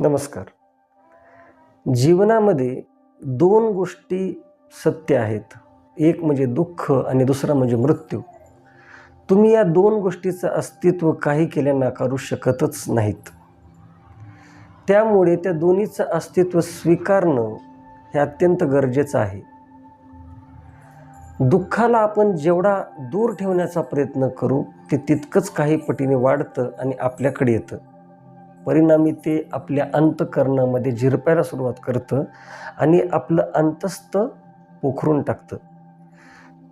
नमस्कार. जीवनामध्ये दोन गोष्टी सत्य आहेत. एक म्हणजे दुःख आणि दुसरा म्हणजे मृत्यू. तुम्ही या दोन गोष्टीचं अस्तित्व काही केल्या नाकारू शकतच नाहीत. त्यामुळे त्या दोन्हीचं अस्तित्व स्वीकारणं हे अत्यंत गरजेचं आहे. दुःखाला आपण जेवढा दूर ठेवण्याचा प्रयत्न करू ते तितकंच काही पटीने वाढतं आणि आपल्याकडे येतं. परिणामी ते आपल्या अंतःकरणामध्ये झिरपायला सुरुवात करतं आणि आपलं अंतस्थ पोखरून टाकतं.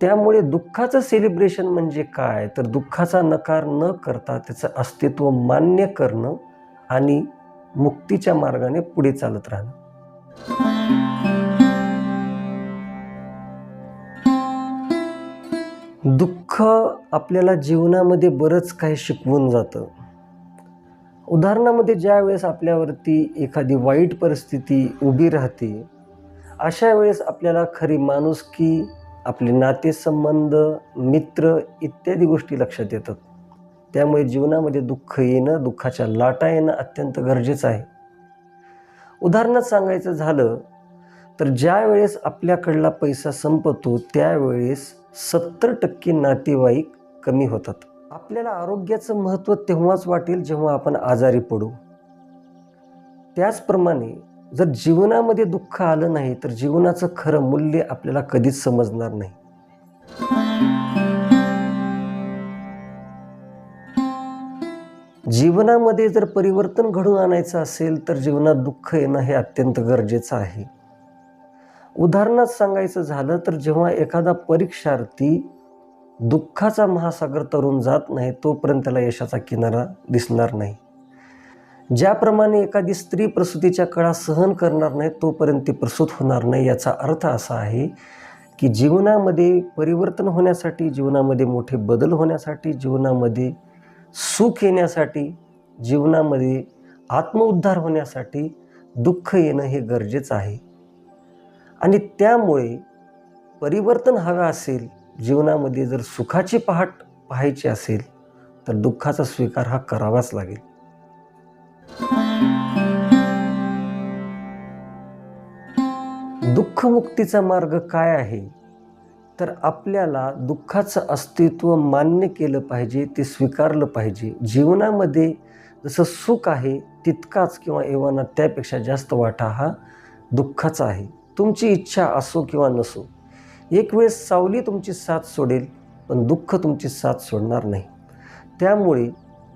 त्यामुळे दुःखाचं सेलिब्रेशन म्हणजे काय, तर दुःखाचा नकार न करता त्याचं अस्तित्व मान्य करणं आणि मुक्तीच्या मार्गाने पुढे चालत राहणं. दुःख आपल्याला जीवनामध्ये बरंच काही शिकवून जातं. उदाहरणामध्ये ज्या वेळेस आपल्यावरती एखादी वाईट परिस्थिती उभी राहते, अशा वेळेस आपल्याला खरी माणुसकी, आपले नातेसंबंध, मित्र इत्यादी गोष्टी लक्षात येतात. त्यामुळे जीवनामध्ये दुःख येणं, दुःखाच्या लाटा येणं अत्यंत गरजेचं आहे. उदाहरणात सांगायचं झालं तर ज्या वेळेस आपल्याकडला पैसा संपतो त्यावेळेस 70% नातेवाईक कमी होतात. आपल्याला आरोग्याचं महत्त्व तेव्हाच वाटेल जेव्हा आपण आजारी पडू. त्याचप्रमाणे जर जीवनामध्ये दुःख आलं नाही तर जीवनाचं खरं मूल्य आपल्याला कधीच समजणार नाही. जीवनामध्ये जर परिवर्तन घडवून आणायचं असेल तर जीवनात दुःख येणं हे अत्यंत गरजेचं आहे. उदाहरणात सांगायचं झालं तर जेव्हा एखादा परीक्षार्थी दुःखाचा महासागर तरून जात नाही तोपर्यंत त्याला यशाचा किनारा दिसणार नाही. ज्याप्रमाणे एखादी स्त्री प्रसूतीच्या कळा सहन करणार नाही तोपर्यंत ती प्रसूत होणार नाही. याचा अर्थ असा आहे की जीवनामध्ये परिवर्तन होण्यासाठी, जीवनामध्ये मोठे बदल होण्यासाठी, जीवनामध्ये सुख येण्यासाठी, जीवनामध्ये आत्मउद्धार होण्यासाठी दुःख येणं हे गरजेचं आहे. आणि त्यामुळे परिवर्तन हवं असेल, जीवनामध्ये जर सुखाची पहाट पाहायची असेल तर दुःखाचा स्वीकार हा करावाच लागेल. दुःखमुक्तीचा मार्ग काय आहे, तर आपल्याला दुःखाचं अस्तित्व मान्य केलं पाहिजे, ते स्वीकारलं पाहिजे. जीवनामध्ये जसं सुख आहे तितकाच किंवा एव्हाना त्यापेक्षा जास्त वाटा हा दुःखाचा आहे. तुमची इच्छा असो किंवा नसो, एक वेळेस सावली तुमची साथ सोडेल पण दुःख तुमची साथ सोडणार नाही. त्यामुळे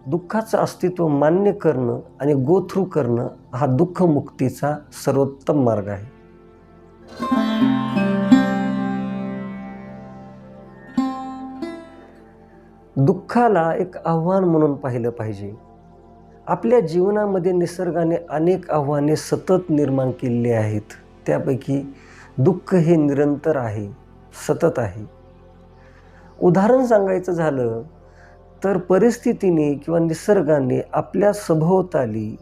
दुःखाचं अस्तित्व मान्य करणं आणि गो थ्रू करणं हा दुःखमुक्तीचा सर्वोत्तम मार्ग आहे. दुःखाला एक आव्हान म्हणून पाहिलं पाहिजे. आपल्या जीवनामध्ये निसर्गाने अनेक आव्हाने सतत निर्माण केलेली आहेत. त्यापैकी दुःख हे निरंतर आहे, सतत आहे. उदाहरण सांगायचं झालं तर परिस्थितीने किंवा निसर्गाने आपल्या सभोवताली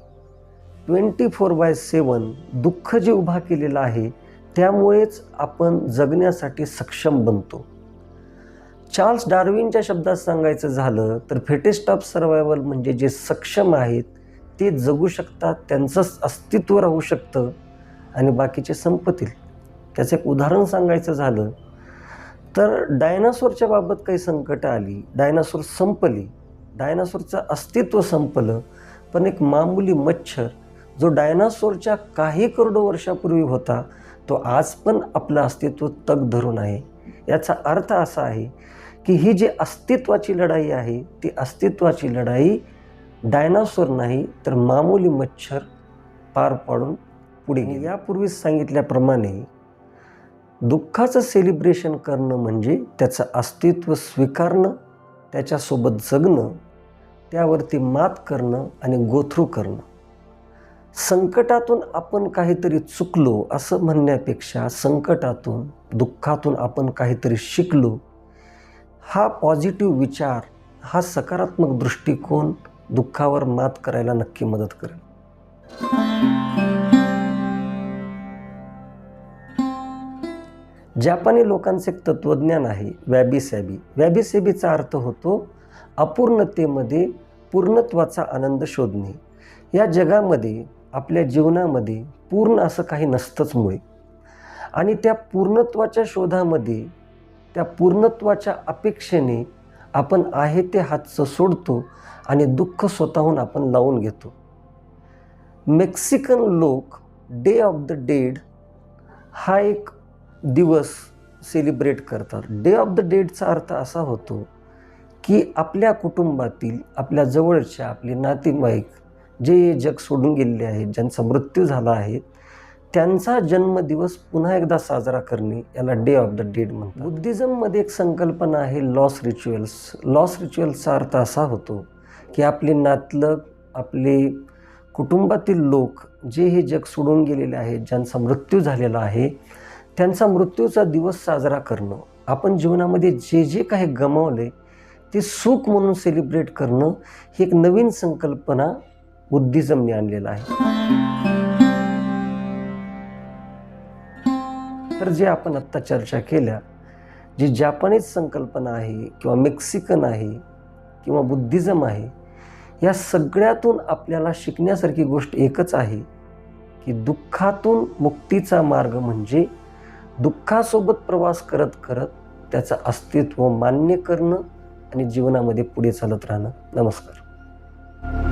24/7 दुःख जे उभा केलेलं आहे त्यामुळेच आपण जगण्यासाठी सक्षम बनतो. चार्ल्स डार्विनच्या शब्दात सांगायचं झालं तर फिटेस्ट ऑफ सर्व्हायव्हल म्हणजे जे सक्षम आहेत ते जगू शकतात, त्यांचंच अस्तित्व राहू शकतं आणि बाकीचे संपतील. त्याचं एक उदाहरण सांगायचं झालं तर डायनासोरच्या बाबत काही संकटं आली, डायनासोर संपली, डायनासोरचं अस्तित्व संपलं, पण एक मामूली मच्छर जो डायनासोरच्या काही करोडो वर्षापूर्वी होता तो आज पण आपलं अस्तित्व तग धरून आहे. याचा अर्थ असा आहे की ही जी अस्तित्वाची लढाई आहे ती अस्तित्वाची लढाई डायनासोर नाही तर मामूली मच्छर पार पाडून पुढे गेली. यापूर्वीच सांगितल्याप्रमाणे दुःखाचं सेलिब्रेशन करणं म्हणजे त्याचं अस्तित्व स्वीकारणं, त्याच्यासोबत जगणं, त्यावरती मात करणं आणि गो थ्रू करणं. संकटातून आपण काहीतरी चुकलो असं म्हणण्यापेक्षा संकटातून, दुःखातून आपण काहीतरी शिकलो, हा पॉझिटिव्ह विचार, हा सकारात्मक दृष्टिकोन दुःखावर मात करायला नक्की मदत करेल. जापानी लोकांचे एक तत्वज्ञान आहे वॅबी सॅबी. वॅबी सॅबीचा अर्थ होतो अपूर्णतेमध्ये पूर्णत्वाचा आनंद शोधणे. या जगामध्ये आपल्या जीवनामध्ये पूर्ण असं काही नसतंच मुळे. आणि त्या पूर्णत्वाच्या शोधामध्ये, त्या पूर्णत्वाच्या अपेक्षेने आपण आहे ते हातचं सोडतो आणि दुःख स्वतःहून आपण लावून घेतो. मेक्सिकन लोक डे ऑफ द डेड हा एक दिवस सेलिब्रेट करतात. डे ऑफ द डेडचा अर्थ असा होतो की आपल्या कुटुंबातील, आपल्या जवळच्या, आपले नातेवाईक जे जग सोडून गेलेले आहेत, ज्यांचा मृत्यू झाला आहे, त्यांचा जन्मदिवस पुन्हा एकदा साजरा करणे याला डे ऑफ द डेड म्हणतात. बुद्धिझममध्ये एक संकल्पना आहे लॉस रिच्युअल्स. लॉस रिच्युअल्सचा अर्थ असा होतो की आपले नातलग, आपले कुटुंबातील लोक जे हे जग सोडून गेलेले आहेत, ज्यांचा मृत्यू झालेला आहे, त्यांचा मृत्यूचा दिवस साजरा करणं. आपण जीवनामध्ये जे जे काही गमावले ते सुख म्हणून सेलिब्रेट करणं, ही एक नवीन संकल्पना बुद्धिझमने आणलेला आहे. तर जे आपण आत्ता चर्चा केल्या, जी जपानीज संकल्पना आहे किंवा मेक्सिकन आहे किंवा बुद्धिझम आहे, या सगळ्यातून आपल्याला शिकण्यासारखी गोष्ट एकच आहे की दुःखातून मुक्तीचा मार्ग म्हणजे दुःखासोबत प्रवास करत करत त्याचं अस्तित्व मान्य करणं आणि जीवनामध्ये पुढे चालत राहणं. नमस्कार.